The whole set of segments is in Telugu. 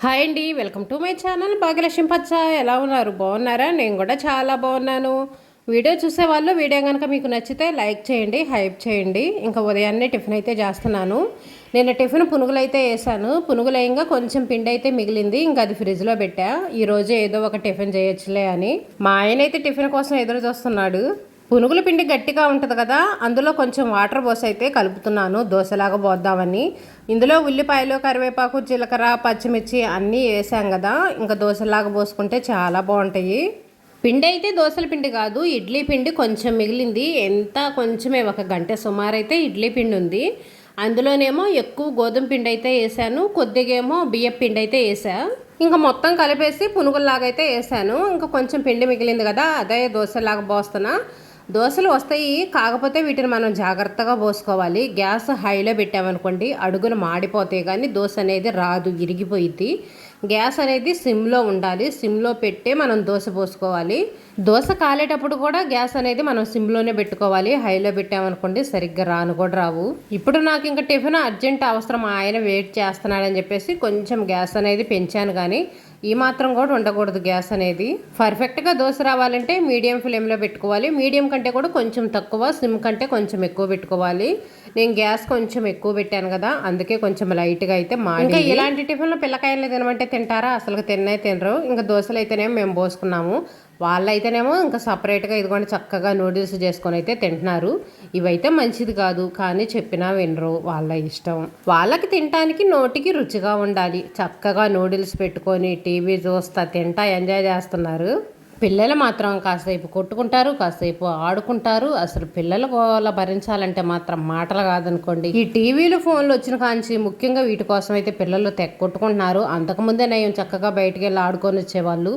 హాయ్ అండి, welcome to my channel Bhagyalakshmi పచ్చ. ఎలా ఉన్నారు? బాగున్నారా? నేను కూడా చాలా బాగున్నాను. వీడియో చూసే వాళ్ళు వీడియో కనుక మీకు నచ్చితే లైక్ చేయండి, హైప్ చేయండి. ఇంకా ఉదయాన్నే టిఫిన్ అయితే చేస్తున్నాను. నేను టిఫిన్ పునుగులు అయితే వేసాను. పునుగులు వేయంగా కొంచెం పిండి అయితే మిగిలింది, ఇంకా అది ఫ్రిడ్జ్లో పెట్టా. ఈరోజు ఏదో ఒక టిఫిన్ చేయొచ్చులే అని. మా ఆయన అయితే టిఫిన్ కోసం ఎదురు చూస్తున్నాడు. పునుగుల పిండి గట్టిగా ఉంటుంది కదా, అందులో కొంచెం వాటర్ పోసి అయితే కలుపుతున్నాను దోశలాగా పోద్దామని. ఇందులో ఉల్లిపాయలు, కరివేపాకు, జీలకర్ర, పచ్చిమిర్చి అన్నీ వేసాం కదా, ఇంకా దోశలాగా పోసుకుంటే చాలా బాగుంటాయి. పిండి అయితే దోశల పిండి కాదు, ఇడ్లీ పిండి కొంచెం మిగిలింది. ఎంత కొంచెమే, ఒక గంట సుమారు అయితే ఇడ్లీ పిండి ఉంది. అందులోనేమో ఎక్కువ గోధుమ పిండి అయితే వేసాను, కొద్దిగా ఏమో బియ్యం పిండి అయితే వేసా. ఇంకా మొత్తం కలిపేసి పునుగుల్లాగా అయితే వేసాను. ఇంకా కొంచెం పిండి మిగిలింది కదా, అదే దోశలాగా పోస్తున్నా. దోశలు వస్తాయి, కాకపోతే వీటిని మనం జాగ్రత్తగా పోసుకోవాలి. గ్యాస్ హైలో పెట్టామనుకోండి అడుగున మాడిపోతాయి, కానీ దోశ అనేది రాదు, ఇరిగిపోయిద్ది. గ్యాస్ అనేది సిమ్లో ఉండాలి, సిమ్లో పెట్టే మనం దోశ పోసుకోవాలి. దోశ కాలేటప్పుడు కూడా గ్యాస్ అనేది మనం సిమ్లోనే పెట్టుకోవాలి. హైలో పెట్టామనుకోండి సరిగ్గా రాను కూడా రావు. ఇప్పుడు నాకు ఇంకా టిఫిన్ అర్జెంట్ అవసరం, ఆయన వెయిట్ చేస్తున్నాడని చెప్పేసి కొంచెం గ్యాస్ అనేది పెంచాను, కానీ ఈ మాత్రం కూడా ఉండకూడదు. గ్యాస్ అనేది పర్ఫెక్ట్గా దోశ రావాలంటే మీడియం ఫ్లేమ్లో పెట్టుకోవాలి. మీడియం కంటే కూడా కొంచెం తక్కువ, సిమ్ కంటే కొంచెం ఎక్కువ పెట్టుకోవాలి. నేను గ్యాస్ కొంచెం ఎక్కువ పెట్టాను కదా, అందుకే కొంచెం లైట్గా అయితే ఇంకా ఇలాంటి టిఫిన్లో పిల్లకాయలు తినమంటే తింటారా? అసలు తినరు. ఇంకా దోశలు అయితేనేమో మేము పోసుకున్నాము, వాళ్ళైతేనేమో ఇంకా సపరేట్గా ఇదిగోండి చక్కగా నూడిల్స్ చేసుకొని అయితే తింటున్నారు. ఇవైతే మంచిది కాదు, కానీ చెప్పినా వినరు, వాళ్ళ ఇష్టం. వాళ్ళకి తినడానికి నోటికి రుచిగా ఉండాలి. చక్కగా నూడిల్స్ పెట్టుకొని టీవీ చూస్తా తింటా ఎంజాయ్ చేస్తున్నారు. పిల్లలు మాత్రం కాసేపు కొట్టుకుంటారు, కాసేపు ఆడుకుంటారు. అసలు పిల్లల గోల భరించాలంటే మాత్రం మాటలు కాదనుకోండి. ఈ టీవీలు ఫోన్లు వచ్చిన కాంచి ముఖ్యంగా వీటి కోసం అయితే పిల్లలు తెగ కొట్టుకుంటున్నారు. అంతకుముందే నయం చక్కగా బయటికి వెళ్ళి ఆడుకొని వచ్చేవాళ్ళు.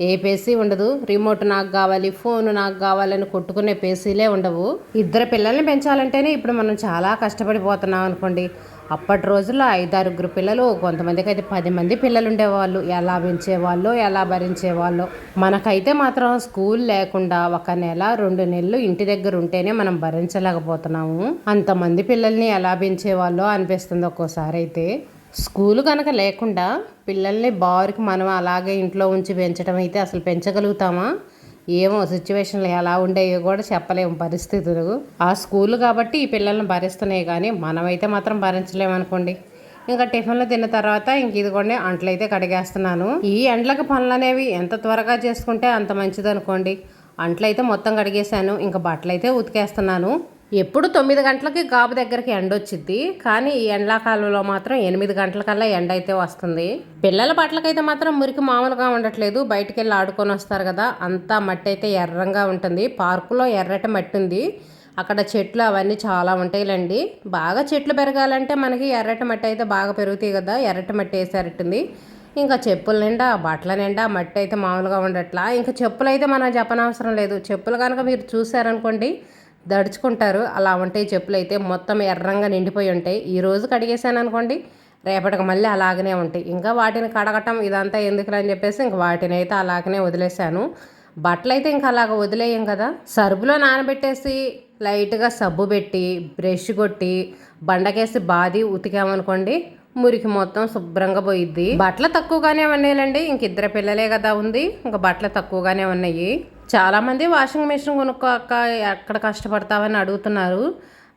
ఏ పేసీ ఉండదు, రిమోట్ నాకు కావాలి, ఫోన్ నాకు కావాలని కొట్టుకునే పేసీలే ఉండవు. ఇద్దరు పిల్లల్ని పెంచాలంటేనే ఇప్పుడు మనం చాలా కష్టపడిపోతున్నాం అనుకోండి. అప్పటి రోజుల్లో 5-6 పిల్లలు, కొంతమందికి అయితే 10 మంది పిల్లలు ఉండేవాళ్ళు. ఎలా పెంచేవాళ్ళు, ఎలా భరించేవాళ్ళు. మనకైతే మాత్రం స్కూల్ లేకుండా 1 నెల 2 నెలలు ఇంటి దగ్గర ఉంటేనే మనం భరించలేకపోతున్నాము. అంతమంది పిల్లల్ని ఎలా పెంచేవాళ్ళో అనిపిస్తుంది ఒక్కోసారి అయితే. స్కూల్ కనుక లేకుండా పిల్లల్ని బారుకి మనం అలాగే ఇంట్లో ఉంచి పెంచడం అయితే అసలు పెంచగలుగుతామా? ఏమో, సిచ్యువేషన్లు ఎలా ఉండేవో కూడా చెప్పలేము పరిస్థితులు. ఆ స్కూల్ కాబట్టి ఈ పిల్లల్ని భరిస్తున్నాయి, కానీ మనమైతే మాత్రం భరించలేమనుకోండి. ఇంకా టిఫిన్లు తిన్న తర్వాత ఇంక ఇదిగోండి అంట్లయితే కడిగేస్తున్నాను. ఈ ఎండ్లకు పనులు అనేవి ఎంత త్వరగా చేసుకుంటే అంత మంచిది అనుకోండి. అంట్లయితే మొత్తం కడిగేశాను, ఇంకా బట్టలు అయితే ఉతికేస్తున్నాను. ఎప్పుడు 9 గంటలకి గాబు దగ్గరికి ఎండ వచ్చింది, కానీ ఈ ఎండాకాలంలో మాత్రం 8 గంటలకల్లా ఎండ అయితే వస్తుంది. పిల్లల బట్టలకైతే మాత్రం మురికి మామూలుగా ఉండట్లేదు. బయటికి వెళ్ళి ఆడుకొని వస్తారు కదా, అంతా మట్టి అయితే ఎర్రంగా ఉంటుంది. పార్కులో ఎర్రటి మట్టి ఉంది, అక్కడ చెట్లు అవన్నీ చాలా ఉంటాయిలండి. బాగా చెట్లు పెరగాలంటే మనకి ఎర్రటి మట్టి అయితే బాగా పెరుగుతాయి కదా, ఎర్రటి మట్టి వేసేరట్టుంది. ఇంకా చెప్పుల నిండా బట్టల నిండా మట్టి అయితే మామూలుగా ఉండట్లా. ఇంకా చెప్పులు అయితే మనం చెప్పనవసరం లేదు. చెప్పులు కనుక మీరు చూసారనుకోండి దడుచుకుంటారు, అలా ఉంటాయి చెప్పులు అయితే. మొత్తం ఎర్రంగా నిండిపోయి ఉంటాయి. ఈరోజు కడిగేసాను అనుకోండి, రేపటికి మళ్ళీ అలాగనే ఉంటాయి. ఇంకా వాటిని కడగటం ఇదంతా ఎందుకు అని చెప్పేసి ఇంక వాటిని అయితే అలాగనే వదిలేసాను. బట్టలు అయితే ఇంకా అలాగ వదిలేయం కదా, సరుపులో నానబెట్టేసి లైట్గా సబ్బు పెట్టి బ్రష్ కొట్టి బండకేసి బాది ఉతికామనుకోండి మురికి మొత్తం శుభ్రంగా పోయిద్ది. బట్టలు తక్కువగానే ఉన్నాయిలండి, ఇంక 2 పిల్లలే కదా ఉంది, ఇంకా బట్టలు తక్కువగానే ఉన్నాయి. చాలామంది వాషింగ్ మెషిన్ కొనుక్కోక ఎక్కడ కష్టపడతామని అడుగుతున్నారు.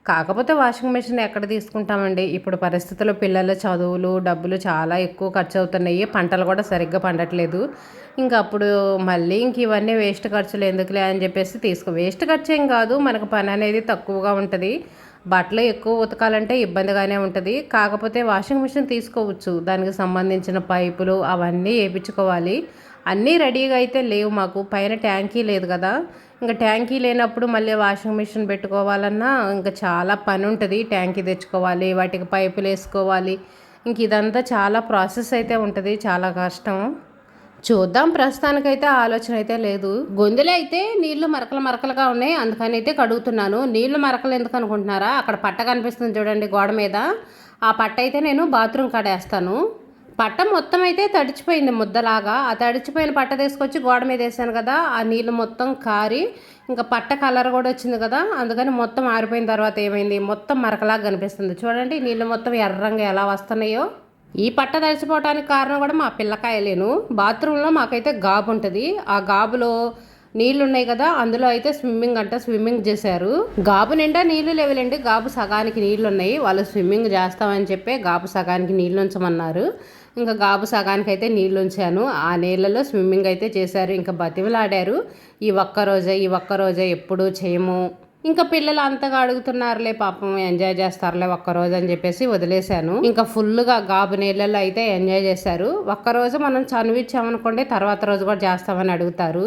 కాకపోతే వాషింగ్ మెషిన్ ఎక్కడ తీసుకుంటామండి, ఇప్పుడు పరిస్థితుల్లో పిల్లల చదువులు డబ్బులు చాలా ఎక్కువ ఖర్చు అవుతున్నాయి. పంటలు కూడా సరిగ్గా పండట్లేదు. ఇంకా అప్పుడు మళ్ళీ ఇంక ఇవన్నీ వేస్ట్ ఖర్చులు ఎందుకులే అని చెప్పేసి వేస్ట్ ఖర్చు ఏం కాదు, మనకు పని అనేది తక్కువగా ఉంటుంది. బట్టలు ఎక్కువ ఉతకాలంటే ఇబ్బందిగానే ఉంటుంది. కాకపోతే వాషింగ్ మిషన్ తీసుకోవచ్చు, దానికి సంబంధించిన పైపులు అవన్నీ వేయించుకోవాలి. అన్నీ రెడీగా అయితే లేవు మాకు, పైన ట్యాంకీ లేదు కదా. ఇంకా ట్యాంకీ లేనప్పుడు మళ్ళీ వాషింగ్ మిషన్ పెట్టుకోవాలన్నా ఇంకా చాలా పని ఉంటుంది. ట్యాంకీ తెచ్చుకోవాలి, వాటికి పైపులు వేసుకోవాలి, ఇంక ఇదంతా చాలా ప్రాసెస్ అయితే ఉంటుంది, చాలా కష్టం. చూద్దాం, ప్రస్తుతానికైతే ఆలోచన అయితే లేదు. గొంతులో అయితే నీళ్లు మరకలు మరకలుగా ఉన్నాయి, అందుకని అయితే కడుగుతున్నాను. నీళ్లు మరకలు ఎందుకు అనుకుంటున్నారా? అక్కడ పట్ట కనిపిస్తుంది చూడండి గోడ మీద, ఆ పట్ట అయితే నేను బాత్రూమ్ కడేస్తాను. పట్ట మొత్తం అయితే తడిచిపోయింది ముద్దలాగా, ఆ తడిచిపోయిన పట్ట తీసుకొచ్చి గోడ మీద వేసాను కదా, ఆ నీళ్ళు మొత్తం కారి ఇంకా పట్ట కలర్ కూడా వచ్చింది కదా, అందుకని మొత్తం ఆరిపోయిన తర్వాత ఏమైంది, మొత్తం మరకలాగా కనిపిస్తుంది చూడండి. నీళ్ళు మొత్తం ఎర్రంగా ఎలా వస్తున్నాయో. ఈ పట్ట తడిసిపోవడానికి కారణం కూడా మా పిల్లకాయలేను. బాత్రూంలో మాకైతే గాబు ఉంటుంది. ఆ గాబులో నీళ్ళు ఉన్నాయి కదా, అందులో అయితే స్విమ్మింగ్ చేశారు. గాబు నిండా నీళ్లు లేవులేండి, గాబు సగానికి నీళ్ళు ఉన్నాయి. వాళ్ళు స్విమ్మింగ్ చేస్తామని చెప్పి గాబు సగానికి నీళ్ళు ఉంచమన్నారు. ఇంకా గాబు సగానికి అయితే నీళ్ళు ఉంచాను. ఆ నీళ్ళలో స్విమ్మింగ్ అయితే చేశారు. ఇంకా బతిమలాడారు, ఈ ఒక్కరోజే ఎప్పుడూ చేయము. ఇంకా పిల్లలు అంతగా అడుగుతున్నారులే పాపం, ఎంజాయ్ చేస్తారులే ఒక్కరోజు అని చెప్పేసి వదిలేశాను. ఇంకా ఫుల్గా గాబు నీళ్ళల్లో అయితే ఎంజాయ్ చేశారు. ఒక్కరోజు మనం చనువిచ్చామనుకోండి, తర్వాత రోజు కూడా చేస్తామని అడుగుతారు.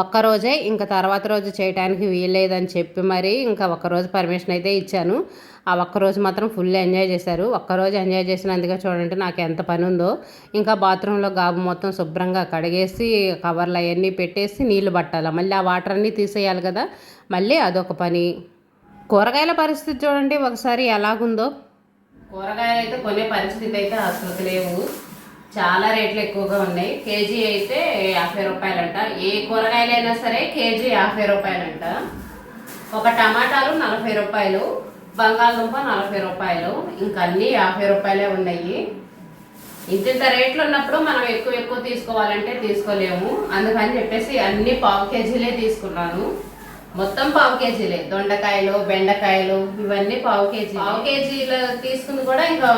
ఒక్కరోజే, ఇంకా తర్వాత రోజు చేయడానికి వీల్లేదని చెప్పి మరి ఇంకా ఒక్కరోజు పర్మిషన్ అయితే ఇచ్చాను. ఆ ఒక్కరోజు మాత్రం ఫుల్ ఎంజాయ్ చేశారు. ఒక్కరోజు ఎంజాయ్ చేసినందుకే చూడండి నాకు ఎంత పని ఉందో. ఇంకా బాత్రూంలో గాబు మొత్తం శుభ్రంగా కడిగేసి కవర్లు అవన్నీ పెట్టేసి నీళ్లు పట్టాలి, మళ్ళీ ఆ వాటర్ అన్నీ తీసేయాలి కదా, మళ్ళీ అదొక పని. కూరగాయల పరిస్థితి చూడండి ఒకసారి ఎలాగుందో. కూరగాయలు అయితే కొనే పరిస్థితి అయితే అసలు లేవు, చాలా రేట్లు ఎక్కువగా ఉన్నాయి. కేజీ అయితే 50 రూపాయలంట. ఏ కూరగాయలైనా సరే కేజీ 50 రూపాయలంట. ఒక టమాటాలు 40 రూపాయలు, బంగాళదుంప 40 రూపాయలు, ఇంకా అన్నీ 50 రూపాయలే ఉన్నాయి. ఇంత రేట్లు ఉన్నప్పుడు మనం ఎక్కువ తీసుకోవాలంటే తీసుకోలేము. అందుకని చెప్పేసి అన్ని పావు కేజీలే తీసుకున్నాను. మొత్తం పావు కేజీలే. దొండకాయలు, బెండకాయలు ఇవన్నీ పావు కేజీలు తీసుకుని కూడా ఇంకా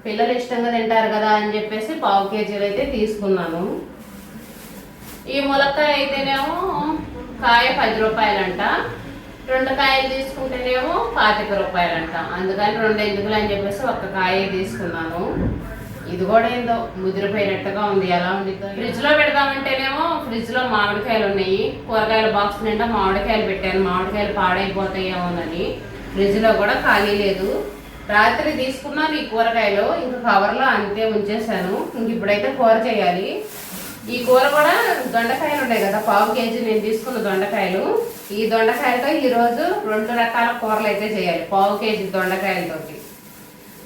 పిల్లలు ఇష్టంగా తింటారు కదా అని చెప్పేసి పావు కేజీలు అయితే తీసుకున్నాను. ఈ ములక్కాయ అయితేనేమో కాయ 10 రూపాయలంట, 2 కాయలు తీసుకుంటేనేమో 25 రూపాయలంట. అందుకని 2 ఎందుకులు అని చెప్పేసి ఒక్క కాయ తీసుకున్నాను. ఇది కూడా ఏందో ముదిరిపోయినట్టుగా ఉంది, ఎలా ఉంది. ఫ్రిడ్జ్లో పెడదామంటేనేమో ఫ్రిడ్జ్లో మామిడికాయలు ఉన్నాయి. కూరగాయల బాక్స్ నిండా మామిడికాయలు పెట్టాను, మామిడికాయలు పాడైపోతాయేమోనని. ఫ్రిడ్జ్లో కూడా ఖాళీ లేదు. రాత్రి తీసుకున్నాను ఈ కూరగాయలు, ఇంకా కవర్లో అంతే ఉంచేసాను. ఇంక ఇప్పుడైతే కూర చేయాలి. ఈ కూర కూడా దొండకాయలు ఉన్నాయి కదా, పావు కేజీ నేను తీసుకున్న దొండకాయలు. ఈ దొండకాయలతో ఈరోజు 2 రకాల కూరలు అయితే చేయాలి, పావు కేజీ దొండకాయలతోటి.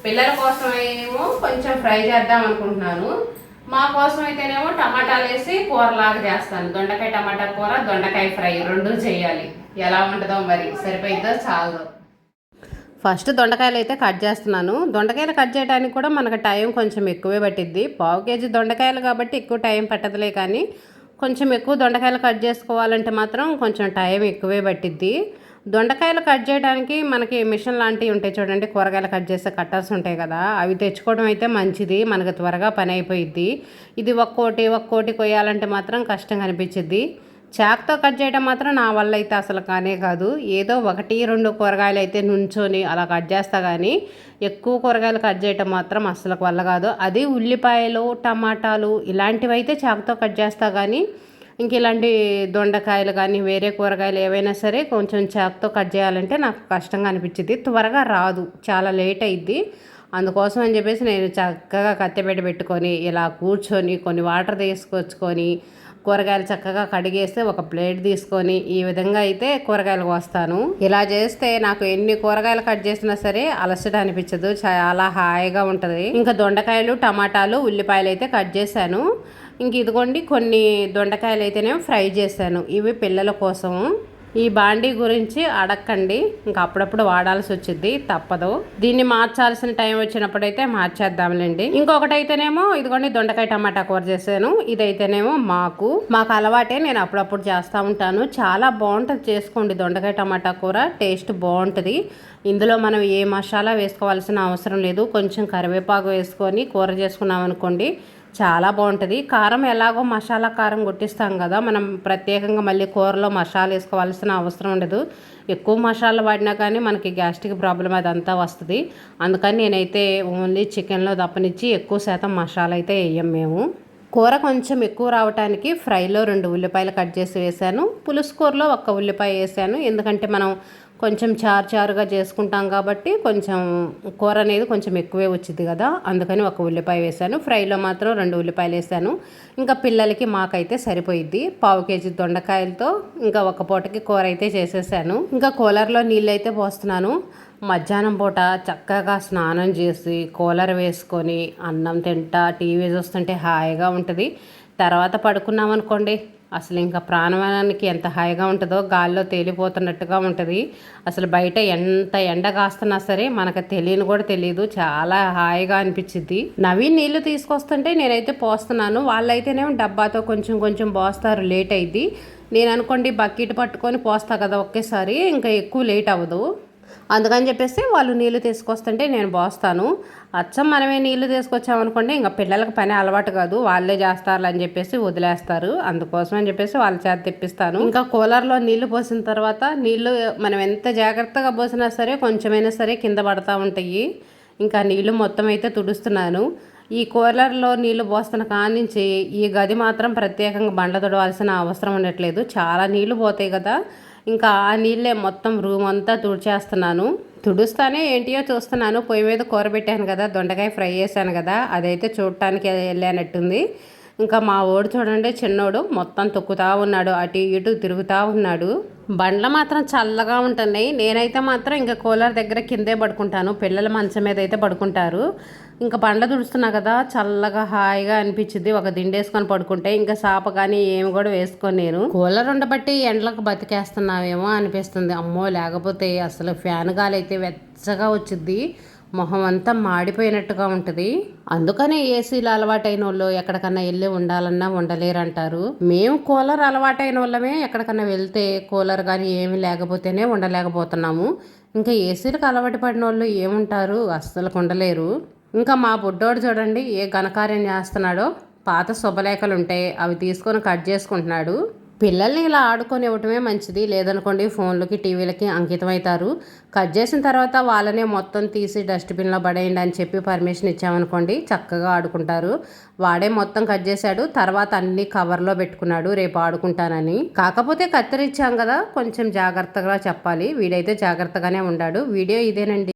పిల్లల కోసం ఏమో కొంచెం ఫ్రై చేద్దాం అనుకుంటున్నాను. మా కోసం అయితేనేమో టమాటాలు వేసి కూరలాగా చేస్తాను. దొండకాయ టమాటా కూర, దొండకాయ ఫ్రై 2 చేయాలి. ఎలా ఉంటుందో మరి, సరిపోయిందో చాలదో. ఫస్ట్ దొండకాయలు అయితే కట్ చేస్తున్నాను. దొండకాయలు కట్ చేయడానికి కూడా మనకు టైం కొంచెం ఎక్కువే పట్టిద్ది. పావు కేజీ దొండకాయలు కాబట్టి ఎక్కువ టైం పట్టదులే, కానీ కొంచెం ఎక్కువ దొండకాయలు కట్ చేసుకోవాలంటే మాత్రం కొంచెం టైం ఎక్కువే పట్టిద్ది. దొండకాయలు కట్ చేయడానికి మనకి మిషన్ లాంటివి ఉంటాయి చూడండి, కూరగాయలు కట్ చేసే కట్టర్స్ ఉంటాయి కదా, అవి తెచ్చుకోవడం అయితే మంచిది, మనకు త్వరగా పని అయిపోయిద్ది. ఇది ఒక్కోటి కొయ్యాలంటే మాత్రం కష్టంగా అనిపించిద్ది. చాక్తో కట్ చేయడం మాత్రం నా వల్ల అయితే అసలు కానే కాదు. ఏదో 1-2 కూరగాయలు అయితే నుంచొని అలా కట్ చేస్తా, కానీ ఎక్కువ కూరగాయలు కట్ చేయడం మాత్రం అసలు వల్ల కాదు. అది ఉల్లిపాయలు, టమాటాలు ఇలాంటివి అయితే చాక్తో కట్ చేస్తా, కానీ ఇంక ఇలాంటి దొండకాయలు కానీ వేరే కూరగాయలు ఏవైనా సరే కొంచెం చాక్తో కట్ చేయాలంటే నాకు కష్టంగా అనిపించింది, త్వరగా రాదు, చాలా లేట్ అయింది. అందుకోసం అని చెప్పేసి నేను చక్కగా కత్తెపెట్టి పెట్టుకొని ఇలా కూర్చొని కొన్ని వాటర్ తీసుకొచ్చుకొని కూరగాయలు చక్కగా కడిగేస్తే ఒక ప్లేట్ తీసుకొని ఈ విధంగా అయితే కూరగాయలు కోస్తాను. ఇలా చేస్తే నాకు ఎన్ని కూరగాయలు కట్ చేసినా సరే అలసట అనిపించదు, చాలా హాయిగా ఉంటుంది. ఇంకా దొండకాయలు, టమాటాలు, ఉల్లిపాయలు అయితే కట్ చేశాను. ఇంక ఇదిగోండి కొన్ని దొండకాయలు అయితేనే ఫ్రై చేశాను, ఇవి పిల్లల కోసం. ఈ బాండీ గురించి అడక్కండి, ఇంకా అప్పుడప్పుడు వాడాల్సి వచ్చింది, తప్పదు. దీన్ని మార్చాల్సిన టైం వచ్చినప్పుడైతే మార్చేద్దాంలేండి. ఇంకొకటి అయితేనేమో ఇదిగోండి దొండకాయ టమాటా కూర చేశాను. ఇదైతేనేమో మాకు అలవాటే, నేను అప్పుడప్పుడు చేస్తూ ఉంటాను. చాలా బాగుంటుంది, చేసుకోండి దొండకాయ టమాటా కూర, టేస్ట్ బాగుంటుంది. ఇందులో మనం ఏ మసాలా వేసుకోవాల్సిన అవసరం లేదు. కొంచెం కరివేపాకు వేసుకొని కూర చేసుకున్నాం అనుకోండి, చాలా బాగుంటుంది. కారం ఎలాగో మసాలా కారం కొట్టిస్తాం కదా, మనం ప్రత్యేకంగా మళ్ళీ కూరలో మసాలా వేసుకోవాల్సిన అవసరం ఉండదు. ఎక్కువ మసాలా వాడినా కానీ మనకి గ్యాస్ట్రిక్ ప్రాబ్లం అదంతా వస్తుంది. అందుకని నేనైతే ఓన్లీ చికెన్లో తప్పనిచ్చి ఎక్కువ శాతం మసాలా అయితే వేయం మేము. కూర కొంచెం ఎక్కువ రావడానికి ఫ్రైలో 2 ఉల్లిపాయలు కట్ చేసి వేసాను, పులుసు కూరలో 1 ఉల్లిపాయ వేసాను. ఎందుకంటే మనం కొంచెం చారుగా చేసుకుంటాం కాబట్టి కొంచెం కూర అనేది కొంచెం ఎక్కువే వచ్చింది కదా, అందుకని 1 ఉల్లిపాయ వేసాను. ఫ్రైలో మాత్రం 2 ఉల్లిపాయలు వేసాను. ఇంకా పిల్లలకి మాకైతే సరిపోయిద్ది. పావు కేజీ దొండకాయలతో ఇంకా 1 పూటకి కూర అయితే చేసేసాను. ఇంకా కూలర్లో నీళ్ళు అయితే పోస్తున్నాను. మధ్యాహ్నం పూట చక్కగా స్నానం చేసి కూలర్ వేసుకొని అన్నం తింటా టీవీ చూస్తుంటే హాయిగా ఉంటుంది. తర్వాత పడుకున్నాం అనుకోండి, అసలు ఇంకా ప్రాణానికి ఎంత హాయిగా ఉంటుందో, గాల్లో తేలిపోతున్నట్టుగా ఉంటుంది. అసలు బయట ఎంత ఎండ కాస్తున్నా సరే మనకు తెలియని కూడా తెలియదు, చాలా హాయిగా అనిపించింది. నవీన్ నీళ్లు తీసుకొస్తుంటే నేనైతే పోస్తున్నాను, వాళ్ళైతేనేమో డబ్బాతో కొంచెం కొంచెం పోస్తారు, లేట్ అయింది. నేను అనుకోండి బకెట్ పట్టుకొని పోస్తా కదా ఒకేసారి, ఇంకా ఎక్కువ లేట్ అవ్వదు. అందుకని చెప్పేసి వాళ్ళు నీళ్లు తీసుకొస్తుంటే నేను పోస్తాను. అచ్చం మనమే నీళ్లు తీసుకొచ్చామనుకోండి ఇంకా పిల్లలకు పని అలవాటు కాదు, వాళ్ళే చేస్తారు అని చెప్పేసి వదిలేస్తారు. అందుకోసం అని చెప్పేసి వాళ్ళ చేత తెప్పిస్తాను. ఇంకా కూలర్లో నీళ్లు పోసిన తర్వాత నీళ్లు మనం ఎంత జాగ్రత్తగా పోసినా సరే కొంచెమైనా సరే కింద పడతా ఉంటాయి. ఇంకా నీళ్లు మొత్తం అయితే తుడుస్తున్నాను. ఈ కూలర్లో నీళ్లు పోస్తున్న కానించి ఈ గది మాత్రం ప్రత్యేకంగా బండ తుడవాల్సిన అవసరం ఉండట్లేదు, చాలా నీళ్లు పోతాయి కదా. ఇంకా ఆ నీళ్ళే మొత్తం రూమ్ అంతా తుడిచేస్తున్నాను. తుడుస్తానే ఏంటియో చూస్తున్నాను, పొయ్యి మీద కూర పెట్టాను కదా, దొండకాయ ఫ్రై చేశాను కదా, అదైతే చూడటానికి వెళ్ళానట్టుంది. ఇంకా మా ఓడు చూడండి, చిన్నోడు మొత్తం తొక్కుతూ ఉన్నాడు, అటు ఇటు తిరుగుతూ ఉన్నాడు. బండ్లు మాత్రం చల్లగా ఉంటున్నాయి. నేనైతే మాత్రం ఇంకా కూలర్ దగ్గర కిందే పడుకుంటాను, పిల్లల మంచం మీద అయితే పడుకుంటారు. ఇంకా బండ్ల తుడుస్తున్నా కదా, చల్లగా హాయిగా అనిపించింది. ఒక దిండేసుకొని పడుకుంటే ఇంకా సాప కానీ ఏమి కూడా వేసుకొని నేను కూలర్ ఉండబట్టి ఎండలకు బతికేస్తున్నావేమో అనిపిస్తుంది. అమ్మో, లేకపోతే అసలు ఫ్యాన్ గాలి అయితే వెచ్చగా వచ్చింది, మొహం అంతా మాడిపోయినట్టుగా ఉంటుంది. అందుకనే ఏసీలు అలవాటైన వాళ్ళు ఎక్కడికన్నా వెళ్ళి ఉండాలన్నా ఉండలేరంటారు. మేము కూలర్ అలవాటైన వాళ్ళమే ఎక్కడికన్నా వెళ్తే కూలర్ కానీ ఏమి లేకపోతేనే ఉండలేకపోతున్నాము. ఇంకా ఏసీలకు అలవాటు పడిన వాళ్ళు ఏముంటారు, అస్సలు ఉండలేరు. ఇంకా మా బుడ్డోడు చూడండి ఏ ఘనకార్యం చేస్తున్నాడో. పాత శుభలేఖలు ఉంటాయి, అవి తీసుకొని కట్ చేసుకుంటున్నాడు. పిల్లల్ని ఇలా ఆడుకొని ఇవ్వటమే మంచిది, లేదనుకోండి ఫోన్లకి టీవీలకి అంకితం అవుతారు. కట్ చేసిన తర్వాత వాళ్ళనే మొత్తం తీసి డస్ట్బిన్లో పడేయండి అని చెప్పి పర్మిషన్ ఇచ్చామనుకోండి చక్కగా ఆడుకుంటారు. వాడే మొత్తం కట్ చేశాడు, తర్వాత అన్ని కవర్లో పెట్టుకున్నాడు రేపు ఆడుకుంటానని. కాకపోతే కత్తిరించాం కదా, కొంచెం జాగ్రత్తగా చెప్పాలి. వీడైతే జాగ్రత్తగానే ఉన్నాడు. వీడియో ఇదేనండి.